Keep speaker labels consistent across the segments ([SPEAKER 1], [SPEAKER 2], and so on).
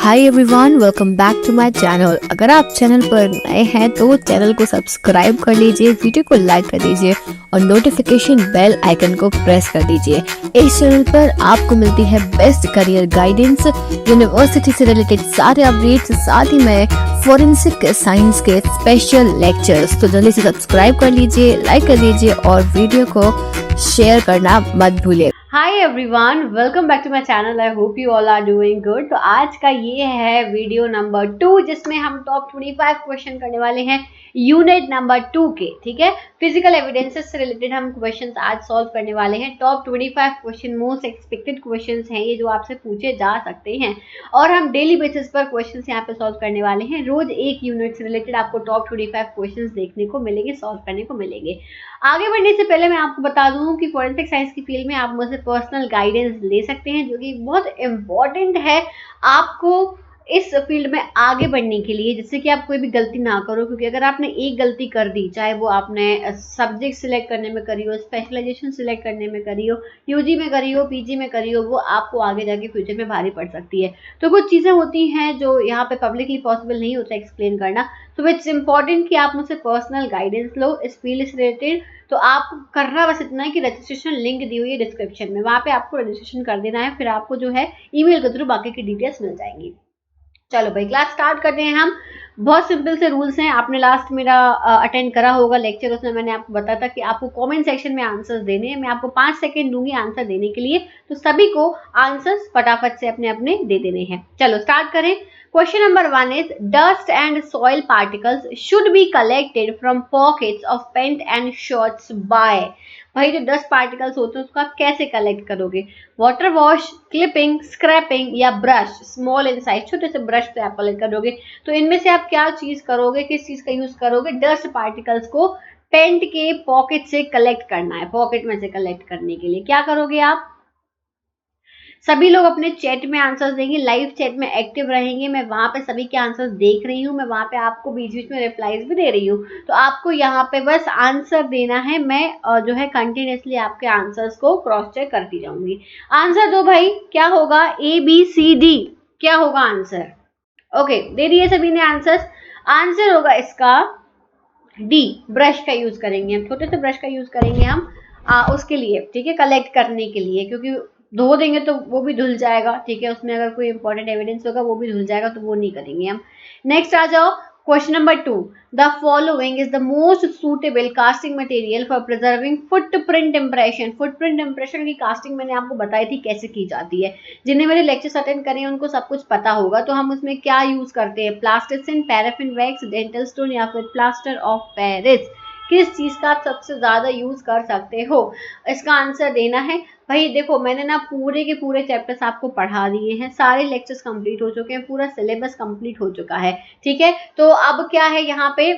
[SPEAKER 1] Hi everyone, welcome back to my channel. अगर आप channel पर नए हैं तो चैनल को सब्सक्राइब कर लीजिए, वीडियो को लाइक कर दीजिए और नोटिफिकेशन बेल आइकन को प्रेस कर दीजिए। इस चैनल पर आपको मिलती है बेस्ट करियर गाइडेंस, यूनिवर्सिटी से रिलेटेड सारे अपडेट्स, साथ ही में फोरेंसिक साइंस के स्पेशल लेक्चर्स। तो जल्दी से सब्सक्राइब कर लीजिए, लाइक कर दीजिए और वीडियो को शेयर करना मत भूलिए।
[SPEAKER 2] Hi everyone, welcome back to my channel. I hope you all are doing good. तो आज का ये है वीडियो नंबर 2 जिसमें हम टॉप 25 क्वेश्चन करने वाले हैं यूनिट नंबर 2 के। ठीक है, फिजिकल एविडेंसेस से रिलेटेड हम क्वेश्चंस आज सॉल्व करने वाले हैं। Top 25 question most expected questions हैं ये, जो आपसे पूछे जा सकते हैं और हम डेली बेसिस पर क्वेश्चंस यहाँ पे सॉल्व करने वाले हैं। रोज एक यूनिट से रिलेटेड आपको टॉप 25 क्वेश्चंस देखने को मिलेंगे, सॉल्व करने को मिलेंगे। आगे बढ़ने से पहले मैं आपको बता दूं कि फॉरेंसिक साइंस की फील्ड में आप मुझसे पर्सनल गाइडेंस ले सकते हैं, जो कि बहुत इम्पोर्टेंट है आपको इस फील्ड में आगे बढ़ने के लिए, जिससे कि आप कोई भी गलती ना करो। क्योंकि अगर आपने एक गलती कर दी, चाहे वो आपने सब्जेक्ट सिलेक्ट करने में करी हो, स्पेशलाइजेशन सिलेक्ट करने में करी हो, यूजी में करी हो, पीजी में करी हो, वो आपको आगे जाके फ्यूचर में भारी पड़ सकती है। तो कुछ चीज़ें होती हैं जो यहाँ पे पब्लिकली पॉसिबल नहीं होता एक्सप्लेन करना। तो इट्स इम्पॉर्टेंट कि आप मुझसे पर्सनल गाइडेंस लो इस फील्ड से रिलेटेड। तो आपको करना बस इतना है कि रजिस्ट्रेशन लिंक दी हुई है डिस्क्रिप्शन में, वहाँ पे आपको रजिस्ट्रेशन कर देना है, फिर आपको जो है ईमेल के थ्रू बाकी की डिटेल्स मिल जाएंगी। चलो भाई, क्लास स्टार्ट करते हैं हम। बहुत सिंपल से रूल्स हैं। आपने लास्ट मेरा अटेंड करा होगा लेक्चर, उसमें मैंने आपको बताया था कि आपको कमेंट सेक्शन में आंसर्स देने हैं। मैं आपको 5 सेकंड दूंगी आंसर देने के लिए, तो सभी को आंसर्स फटाफट से अपने अपने दे देने हैं। चलो स्टार्ट करें। Question number 1 is dust and soil particles should be collected from pockets of pant and shirts by. भाई, जो डस्ट पार्टिकल्स होते हैं उसको आप कैसे कलेक्ट करोगे? वाटर वॉश, क्लिपिंग, स्क्रैपिंग या ब्रश, स्मॉल इन साइज, छोटे से ब्रश से आप कलेक्ट करोगे। तो इनमें से आप क्या चीज करोगे, किस चीज का यूज करोगे? डस्ट पार्टिकल्स को पेंट के पॉकेट से कलेक्ट करना है। पॉकेट में से कलेक्ट करने के लिए क्या करोगे आप? सभी लोग अपने चैट में आंसर्स देंगे, लाइव चैट में एक्टिव रहेंगे। मैं वहां पे सभी के आंसर्स देख रही हूँ, मैं वहां पे आपको बीच बीच में रिप्लाईज भी दे रही हूँ। तो आपको यहाँ पे बस आंसर देना है। मैं जो है कंटिन्यूसली आपके आंसर्स को क्रॉस चेक करती जाऊंगी। आंसर दो भाई, क्या होगा? ABCD क्या होगा आंसर? ओके, दे दिए सभी ने आंसर्स। आंसर होगा इसका डी, ब्रश का यूज करेंगे हम, छोटे से ब्रश का यूज करेंगे हम उसके लिए, ठीक है, कलेक्ट करने के लिए। क्योंकि धो देंगे तो वो भी धुल जाएगा, ठीक है, उसमें अगर कोई इंपॉर्टेंट एविडेंस होगा वो भी धुल जाएगा, तो वो नहीं करेंगे हम। नेक्स्ट आ जाओ, question number 2। The following is the most suitable casting material for preserving footprint impression. Footprint impression की कास्टिंग मैंने आपको बताई थी कैसे की जाती है। जिन्हें मेरे लेक्चर्स अटेंड करे हैं उनको सब कुछ पता होगा। तो हम उसमें क्या यूज करते हैं? Plasticine, paraffin wax, dental stone या फिर प्लास्टर ऑफ पेरिस। किस चीज का आप सबसे ज्यादा यूज कर सकते हो? इसका आंसर देना है। भाई देखो, मैंने ना पूरे के पूरे चैप्टर्स आपको पढ़ा दिए हैं, सारे लेक्चर्स कंप्लीट हो चुके हैं, पूरा सिलेबस कंप्लीट हो चुका है, ठीक है। तो अब क्या है, यहाँ पे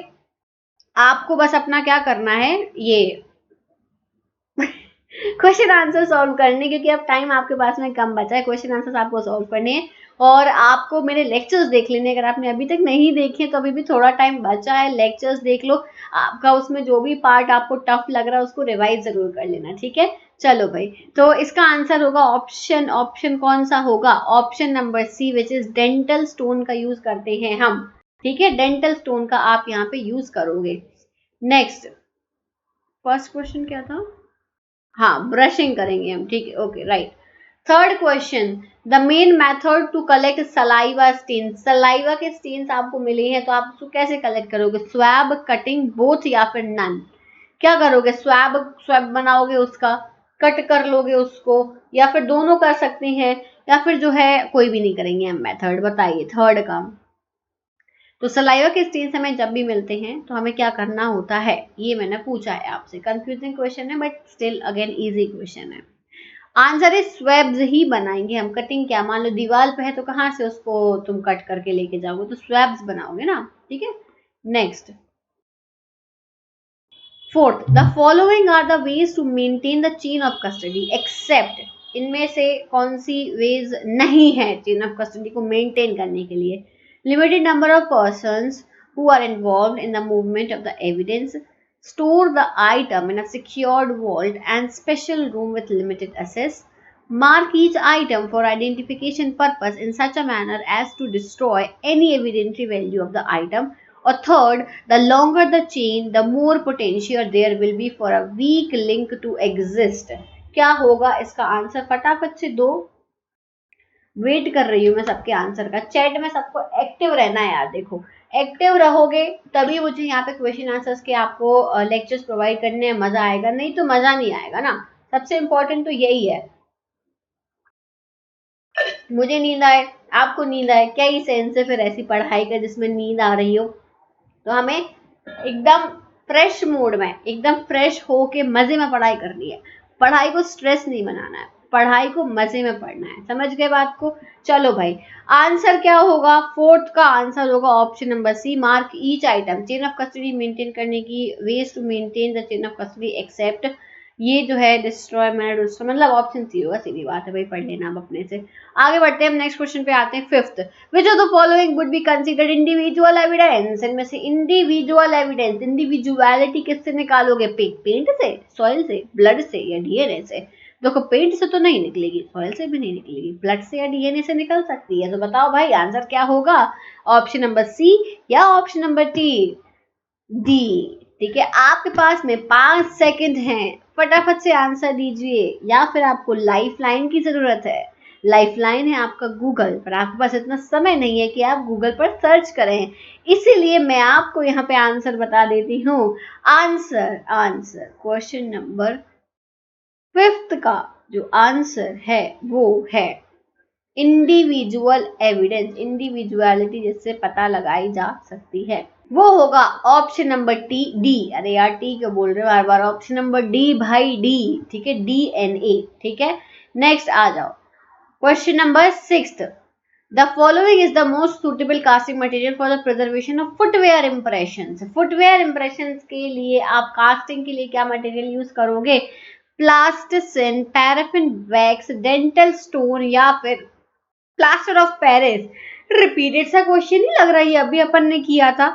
[SPEAKER 2] आपको बस अपना क्या करना है, ये क्वेश्चन आंसर सॉल्व करने, क्योंकि अब टाइम आपके पास में कम बचा है। क्वेश्चन आंसर आपको सॉल्व करने हैं और आपको मेरे लेक्चर्स देख लेने। अगर आपने अभी तक नहीं देखे तो अभी भी थोड़ा टाइम बचा है, लेक्चर्स देख लो। आपका उसमें जो भी पार्ट आपको टफ लग रहा है उसको रिवाइज जरूर कर लेना, ठीक है। चलो भाई, तो इसका आंसर होगा ऑप्शन कौन सा होगा? Option number C, which is dental stone का यूज करते हैं हम, ठीक है। डेंटल स्टोन का आप यहाँ पे यूज करोगे। नेक्स्ट, फर्स्ट क्वेश्चन क्या था? हाँ, ब्रशिंग करेंगे हम, ठीक है, okay, right. Third question, the main method to collect saliva stain. Saliva के स्टेन्स आपको मिले हैं, तो आप उसको कैसे कलेक्ट करोगे? स्वैब, कटिंग, बोथ या फिर नन? क्या करोगे? स्वैब बनाओगे, उसका कट कर लोगे उसको, या फिर दोनों कर सकते हैं, या फिर जो है कोई भी नहीं करेंगे हम मेथड? बताइए थर्ड का। तो सलाइवा के स्टेन्स हमें जब भी मिलते हैं तो हमें क्या करना होता है, ये मैंने पूछा है आपसे। कंफ्यूजिंग क्वेश्चन है but still again easy question है। आंसर इज स्वैब्स ही बनाएंगे हम। कटिंग क्या, मान लो दीवार पे है तो कहाँ से उसको तुम कट करके लेके जाओगे? तो स्वैब्स बनाओगे ना, ठीक है। Next, fourth, the following are the ways to maintain the chain of custody except. इनमें से कौन सी वेज नहीं है चेन ऑफ कस्टडी को मेंटेन करने के लिए? Limited number of persons who are involved in the movement of the evidence, store the item in a secured vault and special room with limited access, Mark each item for identification purpose in such a manner as to destroy any evidentiary value of the item. Or third, the longer the chain, the more potential there will be for a weak link to exist. क्या होगा इसका answer? फटाफट से दो। Wait कर रही हूँ मैं सबके आंसर का। चैट में सबको एक्टिव रहना है यार। देखो, एक्टिव रहोगे तभी मुझे यहाँ पे क्वेश्चन आंसर्स के आपको लेक्चर्स प्रोवाइड करने में मजा आएगा, नहीं तो मजा नहीं आएगा ना। सबसे इम्पोर्टेंट तो यही है। मुझे नींद आए, आपको नींद आए, क्या ही सेंस है फिर ऐसी पढ़ाई का जिसमें नींद आ रही हो। तो हमें एकदम फ्रेश मूड में, एकदम फ्रेश हो के मजे में पढ़ाई करनी है। पढ़ाई को स्ट्रेस नहीं बनाना है, पढ़ाई को मजे में पढ़ना है। समझ गए बात को? चलो भाई, आंसर क्या होगा? फोर्थ का आंसर होगा option number C, mark each item. Chain of custody maintain करने की, ways to maintain the chain of custody except, ये जो है डिस्ट्रॉय मैन डिस्ट्रॉय, मतलब ऑप्शन सी होगा। सीधी बात है भाई, पढ़ लेना अब अपने से। आगे बढ़ते हैं, हम नेक्स्ट क्वेश्चन पे आते हैं। Fifth, which of the following would be considered individual evidence? इनमें से इंडिविजुअल एविडेंस, इंडिविजुअलिटी किससे निकालोगे? पेंट से, सॉइल से, ब्लड से या डीएनए से? देखो, पेंट से तो नहीं निकलेगी, सॉइल से भी नहीं निकलेगी, ब्लड से या डीएनए से निकल सकती है। तो बताओ भाई आंसर क्या होगा? ऑप्शन नंबर सी या ऑप्शन नंबर डी? ठीक है, आपके पास में 5 सेकंड हैं, फटाफट से आंसर दीजिए, या फिर आपको लाइफ लाइन की जरूरत है। लाइफ लाइन है आपका गूगल, पर आपके पास इतना समय नहीं है कि आप गूगल पर सर्च करें, इसीलिए मैं आपको यहाँ पे आंसर बता देती हूँ। आंसर क्वेश्चन नंबर 5 का जो आंसर है वो है इंडिविजुअल एविडेंस, इंडिविजुअलिटी जिससे पता लगाई जा सकती है, वो होगा ऑप्शन नंबर डी। अरे यार, टी क्यों बोल रहे हो बार बार? ऑप्शन नंबर डी भाई, डी। ठीक है, डीएनए। ठीक है, नेक्स्ट आ जाओ। Question number 6, the following is the most suitable casting material for the preservation of footwear impressions. Footwear impressions के लिए आप कास्टिंग के लिए क्या मटेरियल यूज करोगे? Plasticine, paraffin wax, dental stone या फिर प्लास्टर ऑफ पेरिस। रिपीटेड सा क्वेश्चन ही लग रहा है, अभी अपन ने किया था।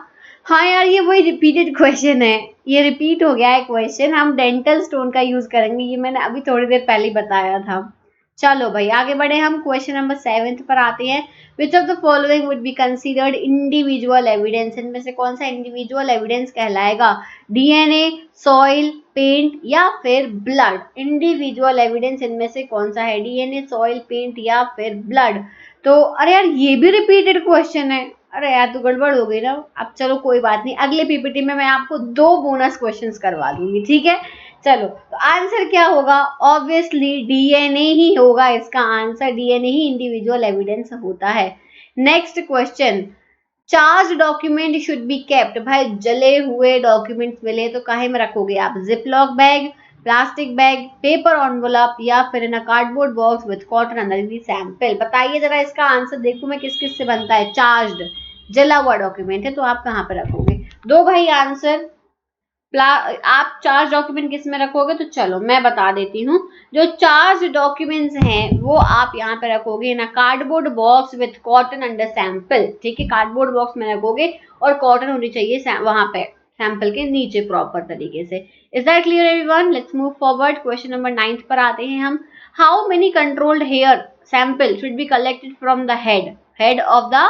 [SPEAKER 2] हाँ यार, ये वही रिपीटेड क्वेश्चन है, ये रिपीट हो गया है क्वेश्चन। हम डेंटल स्टोन का यूज करेंगे, ये मैंने अभी थोड़ी देर पहले बताया था। चलो भाई, आगे बढ़े हम। क्वेश्चन नंबर 7 पर आते हैं। विच of the following would be considered individual evidence? इनमें से कौन सा इंडिविजुअल एविडेंस कहलाएगा? डीएनए, सॉइल, पेंट या फिर ब्लड? इंडिविजुअल एविडेंस इनमें से कौन सा है? डीएनए, सॉइल, पेंट या फिर ब्लड? तो अरे यार, ये भी रिपीटेड क्वेश्चन है। अरे यार, तो गड़बड़ हो गई ना। अब चलो कोई बात नहीं, अगले पीपीटी में मैं आपको 2 बोनस क्वेश्चंस करवा दूंगी। ठीक है, चलो, तो आंसर क्या होगा? ऑब्वियसली डीएनए ही होगा इसका आंसर। डीएनए ही इंडिविजुअल एविडेंस होता है। Next question, charge document should be kept. भाई, जले हुए डॉक्यूमेंट्स मिले तो काहे में रखोगे आप? Ziplock bag, plastic bag, paper envelope या फिर in a cardboard box with cotton under the sample? बताइए जरा इसका आंसर, देखूं मैं किस किस से बनता है। चार्ज्ड, जला हुआ डॉक्यूमेंट है तो आप कहाँ पे रखोगे? दो भाई आंसर। आप चार्ज डॉक्यूमेंट किस में रखोगे? तो चलो मैं बता देती हूँ। जो चार्ज डॉक्यूमेंट्स हैं वो आप यहाँ पे रखोगे ना, cardboard box with cotton under sample. ठीक है, कार्डबोर्ड बॉक्स में रखोगे और कॉटन होनी चाहिए वहां पे सैंपल के नीचे प्रॉपर तरीके से। Is that clear everyone? Let's move forward. Question number 9 पर आते हैं हम। How many controlled hair sample should be collected from the head of the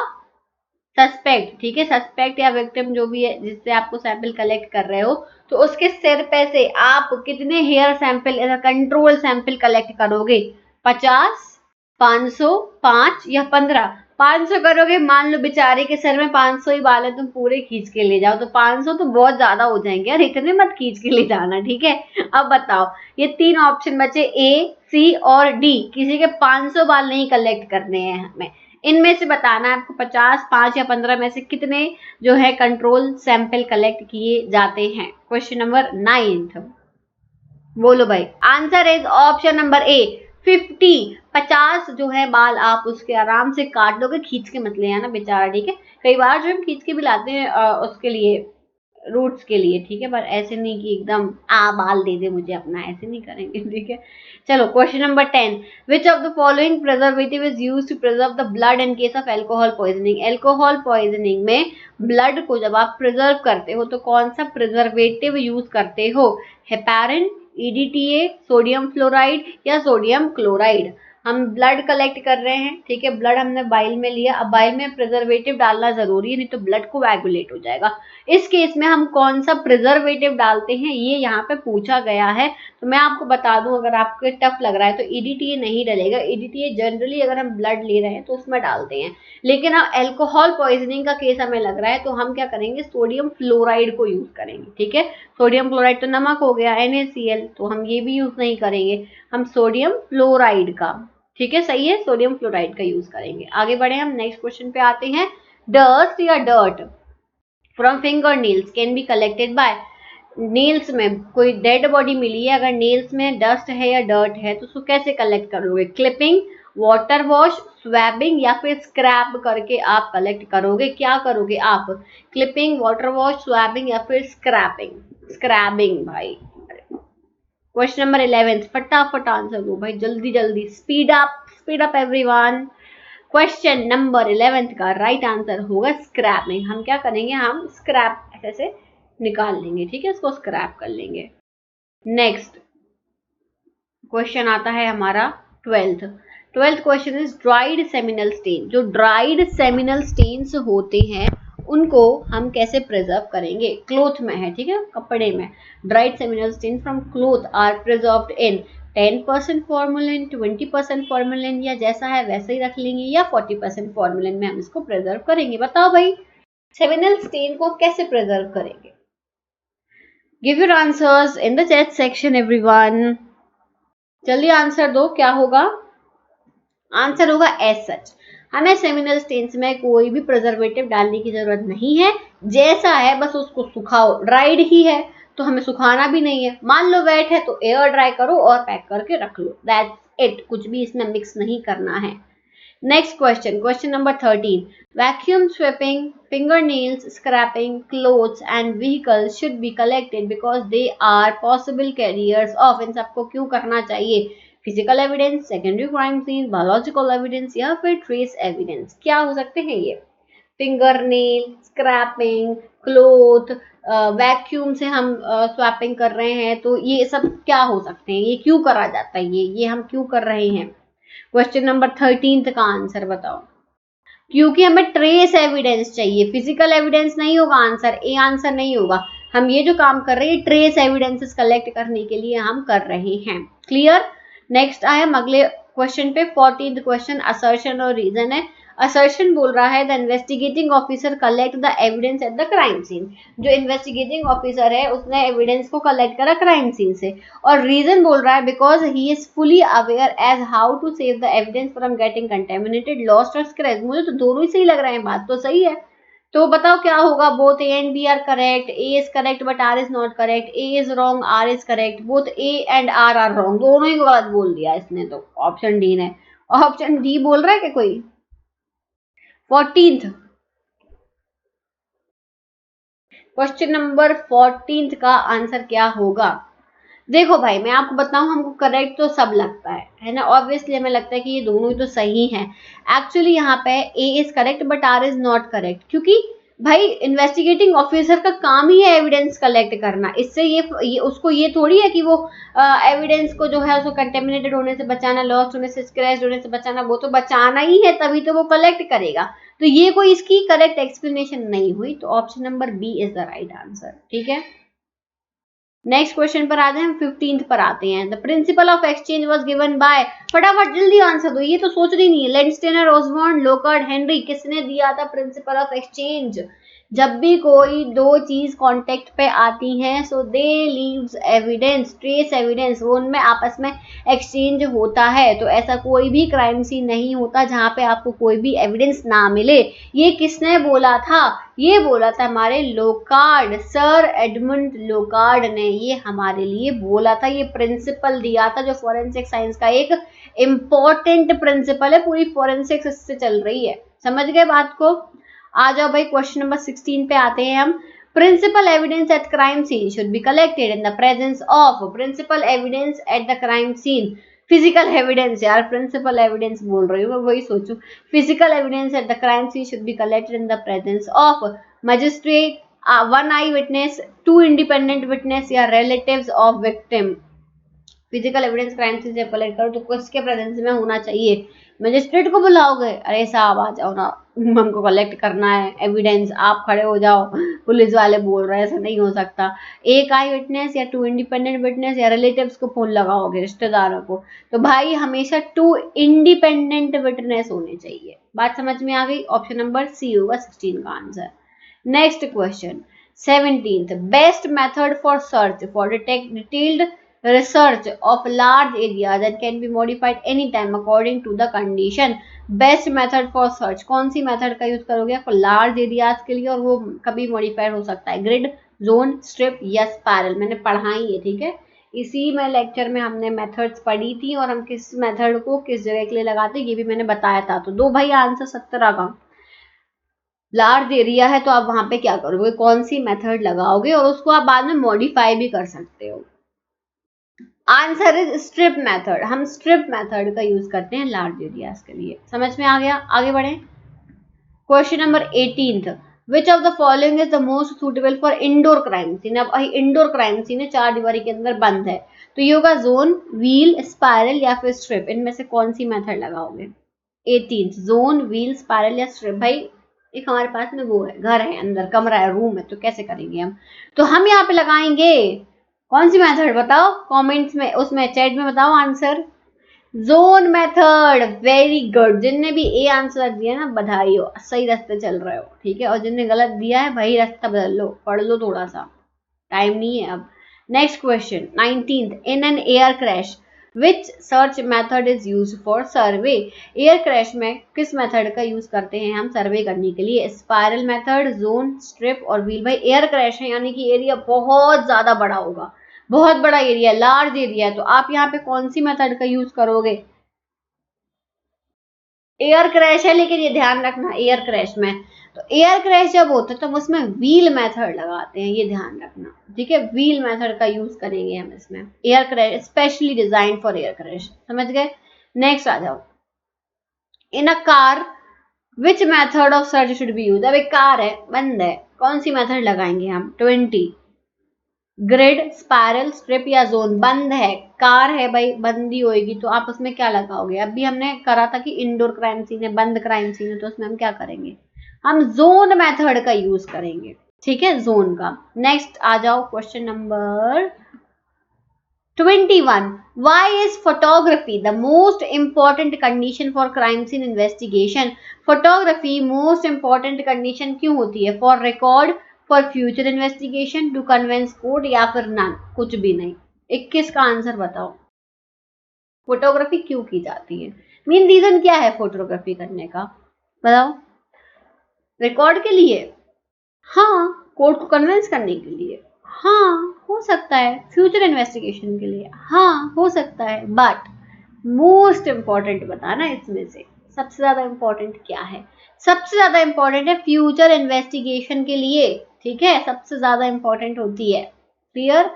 [SPEAKER 2] suspect? ठीक है, सस्पेक्ट या विक्टिम जो भी है जिससे आपको सैंपल कलेक्ट कर रहे हो, तो उसके सिर पे से आप कितने hair sample as a control sample collect करोगे? 50, 500, 5 या 15? 500 करोगे। मान लो बेचारे के सर में 500 ही बाल है, तुम पूरे खींच के ले जाओ, तो 500 तो बहुत ज्यादा हो जाएंगे यार, इतने मत खींच के ले जाना। ठीक है, अब बताओ, ये 3 ऑप्शन बचे, ए, सी और डी। किसी के 500 बाल नहीं कलेक्ट करने हैं हमें, इनमें से बताना है आपको 50, 5 या 15 में से कितने जो है कंट्रोल सैंपल कलेक्ट किए जाते हैं। क्वेश्चन नंबर 9, बोलो भाई। Answer is option number A, 50। 50 जो है बाल आप उसके आराम से काट लोगे, खींच के मत ले आना बेचारा। ठीक है, कई बार जो हम खींच के भी लाते हैं उसके लिए, रूट्स के लिए। ठीक है, पर ऐसे नहीं कि एकदम बाल दे दे मुझे अपना, ऐसे नहीं करेंगे। ठीक है, चलो question number 10, which of the following preservative is used to preserve the blood in case of alcohol poisoning? Alcohol poisoning में ब्लड को जब आप प्रिजर्व करते हो तो कौन सा प्रिजर्वेटिव यूज करते हो? हेपारिन, EDTA, सोडियम फ्लोराइड या सोडियम क्लोराइड। हम ब्लड कलेक्ट कर रहे हैं, ठीक है, ब्लड हमने बाइल में लिया, अब बाइल में प्रिजर्वेटिव डालना जरूरी है, नहीं तो ब्लड कोएगुलेट हो जाएगा। इस केस में हम कौन सा प्रिजर्वेटिव डालते हैं ये यहाँ पे पूछा गया है। तो मैं आपको बता दूं, अगर आपको टफ लग रहा है तो EDTA नहीं डलेगा। EDTA जनरली अगर हम ब्लड ले रहे हैं तो उसमें डालते हैं, लेकिन हाँ एल्कोहल पॉइजनिंग का केस हमें लग रहा है तो हम क्या करेंगे, सोडियम फ्लोराइड को यूज करेंगे, ठीक है। सोडियम क्लोराइड तो नमक हो गया, NaCl, तो हम ये भी यूज नहीं करेंगे, हम सोडियम फ्लोराइड का, ठीक है, सही है, सोडियम फ्लोराइड का यूज करेंगे। आगे बढ़े हम नेक्स्ट क्वेश्चन पे आते हैं। डस्ट या dirt from finger Niels can be collected by, nails में कोई डेड बॉडी मिली है, अगर नेल्स में डस्ट है या डर्ट है तो उसको कैसे कलेक्ट करोगे, क्लिपिंग, वाटर वॉश, स्वैबिंग या फिर स्क्रैप करके आप कलेक्ट करोगे। क्या करोगे आप, क्लिपिंग, वाटर वॉश, स्वैबिंग या फिर स्क्रैपिंग, स्क्रैबिंग भाई। क्वेश्चन नंबर 11, फटाफट आंसर दो भाई, जल्दी जल्दी, speed up everyone. Question number 11 का राइट आंसर होगा स्क्रैपिंग। हम क्या करेंगे, हम स्क्रैप ऐसे निकाल लेंगे, ठीक है, इसको स्क्रैप कर लेंगे। नेक्स्ट क्वेश्चन आता है हमारा 12th question is dried seminal stain. जो ड्राइड सेमिनल स्टेन्स होते हैं उनको हम कैसे प्रिजर्व करेंगे, क्लोथ में है, ठीक है, कपड़े में। Dried seminal stain from cloth are preserved in 10% formalin, 20% formalin, या जैसा है वैसे ही रख लेंगे, या 40% फॉर्मुलिन में हम इसको प्रिजर्व करेंगे। बताओ भाई सेमिनल स्टेन को कैसे प्रिजर्व करेंगे। Give your answers in the chat section everyone, जल्दी आंसर दो, क्या होगा आंसर होगा एज सच। हमें सेमिनल स्टेन्स में कोई भी प्रिजर्वेटिव डालने की जरूरत नहीं है, जैसा है बस उसको सुखाओ। ड्राइड ही है तो हमें सुखाना भी नहीं है, मान लो वेट है तो एयर ड्राई करो और पैक करके रख लो, दैट्स इट, कुछ भी इसमें मिक्स नहीं करना है। Next question number 13, vacuum sweeping, fingernails, scraping, clothes and vehicles should be collected because they are possible carriers of, इन सबको क्यों करना चाहिए, physical evidence, secondary crime scene, biological evidence या फिर ट्रेस एविडेंस। क्या हो सकते हैं ये, finger nail, scrapping, cloth, vacuum से हम स्वैपिंग कर रहे हैं, तो ये सब क्या हो सकते हैं, ये क्यों करा जाता है, ये हम क्यों कर रहे हैं। क्वेश्चन नंबर 13 का आंसर बताओ। क्योंकि हमें ट्रेस एविडेंस चाहिए, फिजिकल एविडेंस नहीं होगा आंसर, ए आंसर नहीं होगा। हम ये जो काम कर रहे हैं ट्रेस एविडेंसेस कलेक्ट करने के लिए हम कर रहे हैं। क्लियर। नेक्स्ट आए हम अगले क्वेश्चन पे, 14th क्वेश्चन असर्शन और रीजन है। असर्शन बोल रहा है the investigating officer collect the evidence at the crime scene. जो इन्वेस्टिगेटिंग ऑफिसर है उसने एविडेंस को कलेक्ट करा क्राइम सीन से। और रीजन बोल रहा है because he is fully aware as how to save the evidence from getting contaminated, lost और स्क्रैच। मुझे तो दोनों ही सही लग रहे हैं, बात तो सही है। तो बताओ क्या होगा, both A and B are correct, A is correct but R is not correct, A is wrong R is correct, both A and R are wrong, दोनों ही गलत बोल दिया इसने, तो ऑप्शन डी ने। ऑप्शन डी बोल रहा है क्या कोई। 14th क्वेश्चन नंबर 14th का आंसर क्या होगा। देखो भाई मैं आपको बताऊं, हमको करेक्ट तो सब लगता है ना, ऑब्वियसली हमें लगता है कि ये दोनों ही तो सही हैं। एक्चुअली यहाँ पे A is correct but R is not correct, क्योंकि भाई इन्वेस्टिगेटिंग ऑफिसर का काम ही है एविडेंस कलेक्ट करना। इससे ये उसको ये थोड़ी है कि वो एविडेंस को जो है उसको कंटेमिनेटेड होने से बचाना, लॉस्ट होने से, स्क्रैच होने से बचाना, वो तो बचाना ही है, तभी तो वो कलेक्ट करेगा। तो ये कोई इसकी करेक्ट एक्सप्लेनेशन नहीं हुई, तो option number B is the right answer. ठीक है, नेक्स्ट क्वेश्चन पर आते हैं, हम 15th पर आते हैं। The principle of exchange was given by, फटाफट जल्दी आंसर दो, ये तो सोच रही नहीं है। लेंस्टेनर, ओसबॉर्न, लोकार्ड, हेनरी, किसने दिया था प्रिंसिपल ऑफ एक्सचेंज। जब भी कोई दो चीज कांटेक्ट पे आती हैं सो दे लीव्स एविडेंस, ट्रेस एविडेंस, वो उनमें आपस में एक्सचेंज होता है। तो ऐसा कोई भी क्राइम सीन नहीं होता जहां पे आपको कोई भी एविडेंस ना मिले। ये किसने बोला था, ये बोला था हमारे लोकार्ड, सर एडमंड लोकार्ड ने ये हमारे लिए बोला था। ये प्रिंसिपल दिया था जो फॉरेंसिक साइंस का एक इम्पोर्टेंट प्रिंसिपल है, पूरी फॉरेंसिक्स इससे चल रही है। समझ गए बात को। आ जाओ भाई क्वेश्चन नंबर 16 पे आते हैं हम। Principal evidence at crime scene should be collected in the presence of, principal evidence at the crime scene, physical evidence, यार प्रिंसिपल एविडेंस बोल रही हूँ मैं, वही सोचूं। Physical evidence at the crime scene should be collected in the presence of magistrate, one eye witness, two independent witness या relatives of victim. Physical evidence crime scene से collect करो तो किसके प्रेजेंस में होना चाहिए? मजिस्ट्रेट को बुलाओगे? अरे साहब आ जाओ ना, हमको कलेक्ट करना है एविडेंस, आप खड़े हो जाओ, पुलिस वाले बोल रहे हैं, ऐसा नहीं हो सकता। एक आई विटनेस या 2 इंडिपेंडेंट विटनेस या रिलेटिव्स को फोन लगाओगे, रिश्तेदारों को, तो भाई हमेशा 2 इंडिपेंडेंट विटनेस होने चाहिए। बात समझ में आ गई? ऑप्शन नंबर सी होगा 16 का answer. Next question 17th, best method for search for detailed research of large areas that can be modified anytime according to the condition। Best method for search, कौन सी method का यूज करोगे for large areas के लिए, और वो कभी modified हो सकता है? ग्रिड, जोन, स्ट्रिप या स्पाइरल। मैंने पढ़ा ही है, ठीक है, इसी में लेक्चर में हमने मेथड्स पढ़ी थी और हम किस मेथड को किस जगह के लिए लगाते ये भी मैंने बताया था। तो दो भाई आंसर 17 का। लार्ज एरिया है तो आप वहां पे क्या करोगे, कौन सी मेथड लगाओगे, और उसको आप बाद में मॉडिफाई भी कर सकते हो। Answer is strip method. हम स्ट्रिप मेथड का यूज करते हैं लार्ज एरियाज के लिए। समझ में आ गया? आगे बढ़े। Question number 18th, which of the following is the most suitable for indoor crime scene. अब इंडोर क्राइम सीन है, 4 दीवारी के अंदर बंद है, तो ये होगा जोन, व्हील, स्पाइरल या फिर स्ट्रिप। इनमें से कौन सी मेथड लगाओगे? 18th, जोन, व्हील, स्पाइरल या स्ट्रिप। भाई एक हमारे पास में वो है, घर है, अंदर कमरा है, रूम है, तो कैसे करेंगे हम? तो हम यहाँ पे लगाएंगे कौन सी मेथड, बताओ कमेंट्स में, उसमें चैट में बताओ answer. Zone method, very good. जिनने भी ए आंसर दिया ना, बधाई हो, सही रास्ते चल रहे हो, ठीक है। और जिनने गलत दिया है वही रास्ता बदल लो, पढ़ लो थोड़ा सा, टाइम नहीं है अब। Next question 19th, in an air crash which search method is use for survey. Air crash में किस मेथड का यूज करते हैं हम सर्वे करने के लिए? स्पाइरल मेथड, जोन, स्ट्रिप और व्हील। भाई एयर क्रैश है यानी कि एरिया बहुत ज्यादा बड़ा होगा, बहुत बड़ा एरिया, लार्ज एरिया है, तो आप यहाँ पे कौन सी मेथड का यूज करोगे? एयर क्रैश है, लेकिन ये ध्यान रखना एयर क्रैश में, तो एयर क्रैश जब होता है तो हम उसमें व्हील मेथड लगाते हैं, ये ध्यान रखना, ठीक है। व्हील मेथड का यूज करेंगे हम इसमें, air crash specially design for air crash. समझ गए? नेक्स्ट आ जाओ। In a car which method of search should be use. अब एक कार है, बंद है, कौन सी मेथड लगाएंगे हम? 20, ग्रिड, स्पाइरल, स्ट्रिप या जोन। बंद है, कार है भाई, बंदी होएगी तो आप उसमें क्या लगाओगे? अभी हमने करा था कि इंडोर क्राइम सीन है, बंद क्राइम सीन है, तो उसमें हम क्या करेंगे? हम जोन मेथड का यूज करेंगे, ठीक है, जोन का। नेक्स्ट आ जाओ question number 21, why is photography the most important condition for crime scene investigation. Photography most important condition क्यों होती है? For record, for future investigation, to convince court या फिर नन, कुछ भी नहीं। 21 का आंसर बताओ, फोटोग्राफी क्यों की जाती है? मेन रीजन क्या है फोटोग्राफी करने का, बताओ। रिकॉर्ड के लिए, हाँ। कोर्ट को कन्विंस करने के लिए, हाँ हो सकता है। फ्यूचर इन्वेस्टिगेशन के लिए, हाँ हो सकता है। बट मोस्ट इंपॉर्टेंट बताना इसमें से सबसे ज्यादा इंपॉर्टेंट क्या है? सबसे ज्यादा इंपॉर्टेंट है फ्यूचर इन्वेस्टिगेशन के लिए, ठीक है, सबसे ज्यादा इंपॉर्टेंट होती है। Clear?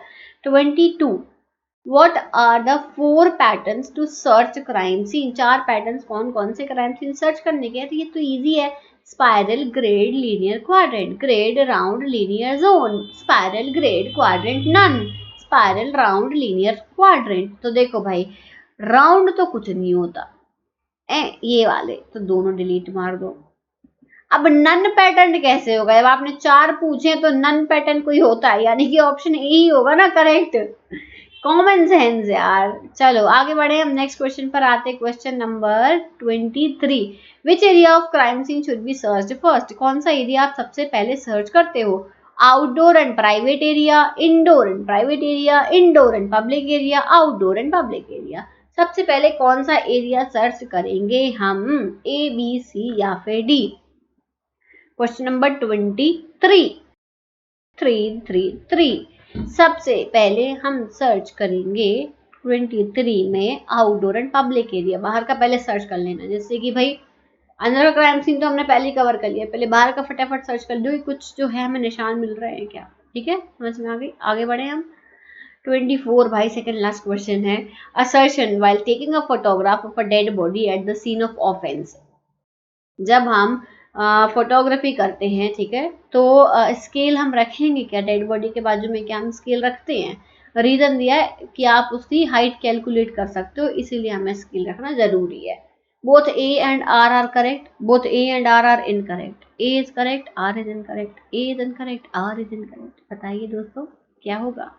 [SPEAKER 2] 22, what are the 4 patterns to search crime scene. 4 patterns कौन कौन से क्राइम सीन सर्च करने के? तो ये तो इजी है, spiral, grid, linear, quadrant. Grid, round, linear, zone. Spiral, grid, quadrant, none. Spiral, round, linear, quadrant. तो देखो भाई, राउंड तो कुछ नहीं होता, ये वाले तो दोनों डिलीट मार दो। अब नन पैटर्न कैसे होगा? जब आपने 4 पूछे तो नन पैटर्न कोई होता है, यानी कि ऑप्शन ए ही होगा ना करेक्ट। कॉमन सेंस यार। चलो आगे बढ़े, हम नेक्स्ट क्वेश्चन पर आते हैं। Question number 23, which area of crime scene should be search first. कौन सा एरिया आप सबसे पहले सर्च करते हो? Outdoor and private area, indoor and private area, indoor and public area, outdoor and public area. सबसे पहले कौन सा एरिया सर्च करेंगे हम? ए, बी, सी या फिर डी? क्वेश्चन नंबर 23, 3 सबसे पहले हम सर्च करेंगे 23 में आउटडोर एंड पब्लिक एरिया। बाहर का पहले सर्च कर लेना, जैसे कि भाई अंदर का क्राइम सीन तो हमने पहले कवर कर लिया, पहले बाहर का फटाफट सर्च कर लो, कुछ जो है हमें निशान मिल रहे हैं क्या, ठीक है, समझ में आ गई। आगे बढ़े हम। 24 भाई सेकंड लास्ट क्वेश्चन है, assertion while taking a photograph of a dead body at the scene of offence. जब हम फोटोग्राफी करते हैं, ठीक है, तो स्केल हम रखेंगे क्या? डेड बॉडी के बाजू में क्या हम स्केल रखते हैं? रीजन दिया है कि आप उसकी हाइट कैलकुलेट कर सकते हो, इसीलिए हमें स्किल रखना जरूरी है। Both A and R are correct, both A and R are incorrect. A is correct, R is incorrect, A is incorrect, R is incorrect. बताइए दोस्तों क्या होगा,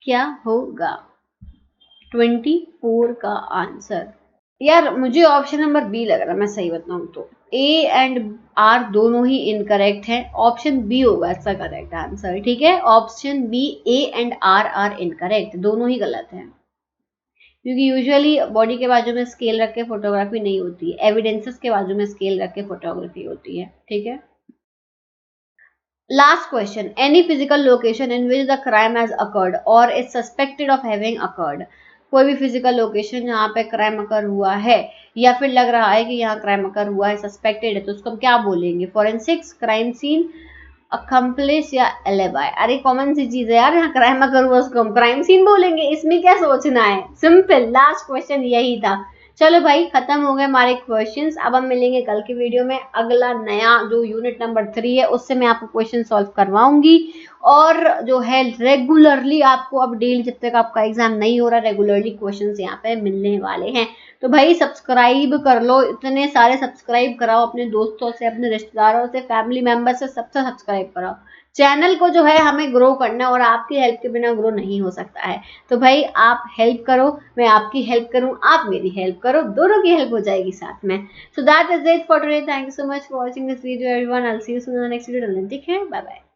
[SPEAKER 2] क्या होगा 24 का आंसर। यार मुझे ऑप्शन नंबर बी लग रहा है, मैं सही बताऊं तो ए एंड आर दोनों ही इनकरेक्ट हैं, ऑप्शन बी होगा इसका करेक्ट आंसर। ठीक है, option B A and R are incorrect, दोनों ही गलत हैं, क्योंकि यूजुअली बॉडी के बाजू में स्केल रख के फोटोग्राफी नहीं होती है, एविडेंसेस के बाजू में स्केल रख के फोटोग्राफी होती है। ठीक है, last question, any physical location in which the crime has occurred or is suspected of having occurred. कोई भी फिजिकल लोकेशन जहाँ पे क्राइम अकर हुआ है या फिर लग रहा है कि यहाँ क्राइम अकर हुआ है, सस्पेक्टेड है, तो उसको हम क्या बोलेंगे, फॉरेंसिक्स, क्राइम सीन, अकम्प्लिस या एलिबाई। अरे कॉमन सी चीज है यार, यहाँ क्राइम अगर हुआ उसको हम क्राइम सीन बोलेंगे, इसमें क्या सोचना है, सिंपल। लास्ट क्वेश्चन यही था। चलो भाई खत्म हो गए हमारे क्वेश्चंस, अब हम मिलेंगे कल की वीडियो में। अगला नया जो यूनिट नंबर 3 है उससे मैं आपको क्वेश्चन सॉल्व करवाऊंगी, और जो है रेगुलरली आपको अब डेली, जब तक आपका एग्जाम नहीं हो रहा, रेगुलरली क्वेश्चंस यहाँ पे मिलने वाले हैं। तो भाई सब्सक्राइब कर लो, इतने सारे सब्सक्राइब कराओ अपने दोस्तों से, अपने रिश्तेदारों से, फैमिली मेंबर से, सबसे सब्सक्राइब कराओ। चैनल को जो है हमें ग्रो करना है, और आपकी हेल्प के बिना ग्रो नहीं हो सकता है। तो भाई आप हेल्प करो, मैं आपकी हेल्प करूं, आप मेरी हेल्प करो, दोनों की हेल्प हो जाएगी साथ में। So that is it for today, thank you so much for watching this video everyone, I will see you soon in the next video, till then take care, bye bye.